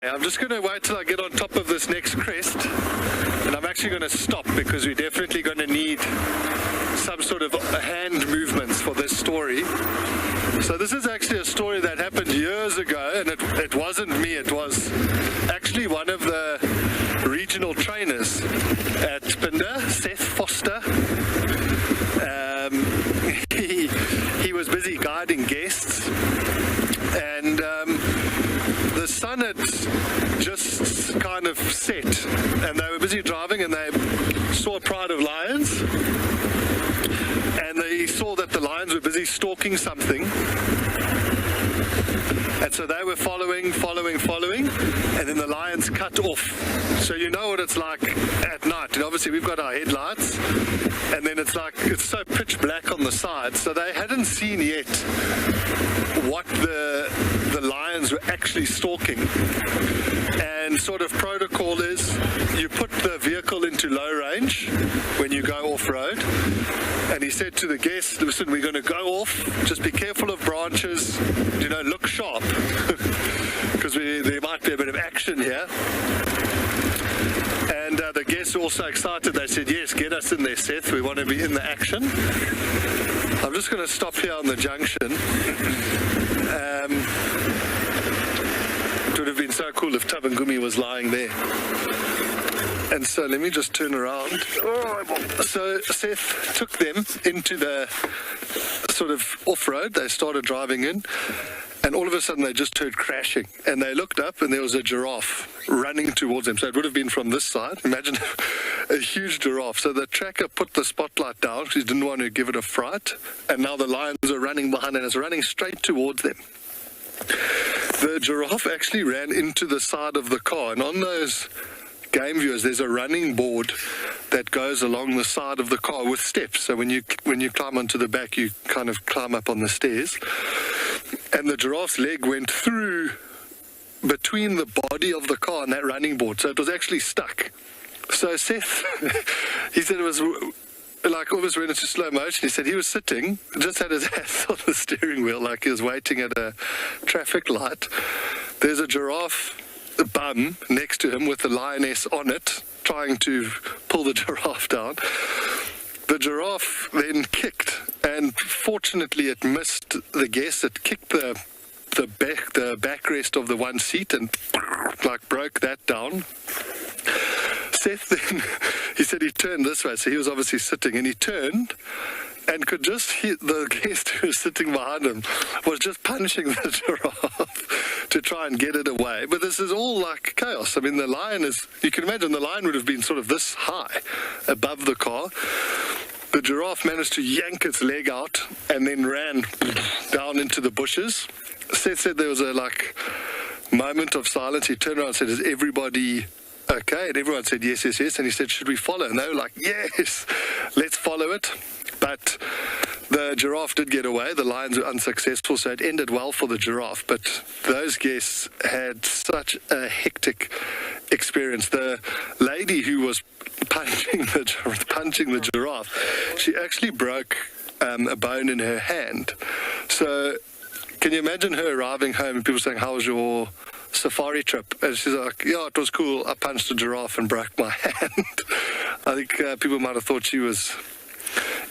I'm just going to wait till I get on top of this next crest, and I'm actually going to stop because we're definitely going to need some sort of hand movements for this story. So this is actually a story that happened years ago, and it wasn't me, it was actually one of the regional trainers at Pinder, Seth Foster. He was busy guiding guests, and the sun had just kind of set, and they were busy driving, and they saw a pride of lions, and they saw that the lions were busy stalking something, and so they were following, and then the lions cut off. So you know what it's like at night, and obviously we've got our headlights, and then it's so pitch black on the side, so they hadn't seen yet what the lions were actually stalking. And sort of protocol is you put the vehicle into low range when you go off-road, and he said to the guests, listen, we're going to go off, just be careful of branches, look sharp because there might be a bit of action here. And the guests were also excited. They said, yes, get us in there, Seth, we want to be in the action. I'm just going to stop here on the junction. It would have been so cool if Tabangumi was lying there. And so let me just turn around. So Seth took them into the sort of off-road. They started driving in, and all of a sudden they just heard crashing, and they looked up and there was a giraffe running towards them. So it would have been from this side. Imagine a huge giraffe. So the tracker put the spotlight down because he didn't want to give it a fright, and now the lions are running behind and it's running straight towards them. The giraffe actually ran into the side of the car, and on those game viewers there's a running board that goes along the side of the car with steps. So when you climb onto the back, you kind of climb up on the stairs, and the giraffe's leg went through between the body of the car and that running board, so it was actually stuck. So Seth, he said it was almost went into slow motion. He said he was sitting, just had his hands on the steering wheel like he was waiting at a traffic light. There's a giraffe bum next to him with the lioness on it, trying to pull the giraffe down. The giraffe then kicked, and fortunately it missed the guest. It kicked the backrest of the one seat and broke that down. Seth then, he said he turned this way, so he was obviously sitting, and he turned and could just hear the guest who was sitting behind him was just punching the giraffe to try and get it away. But this is all like chaos. I mean, the lion you can imagine the lion would have been sort of this high above the car. The giraffe managed to yank its leg out and then ran down into the bushes. Seth said there was a moment of silence. He turned around and said, is everybody okay? And everyone said yes, yes, yes. And he said, should we follow? And they were like, yes, let's follow it. But the giraffe did get away. The lions were unsuccessful, so it ended well for the giraffe. But those guests had such a hectic experience. The lady who was punching the giraffe, she actually broke a bone in her hand. So can you imagine her arriving home and people saying, how was your safari trip? And she's like, yeah, it was cool. I punched a giraffe and broke my hand. I think people might have thought she was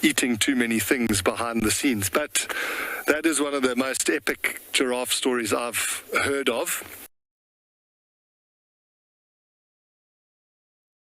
eating too many things behind the scenes. But that is one of the most epic giraffe stories I've heard of.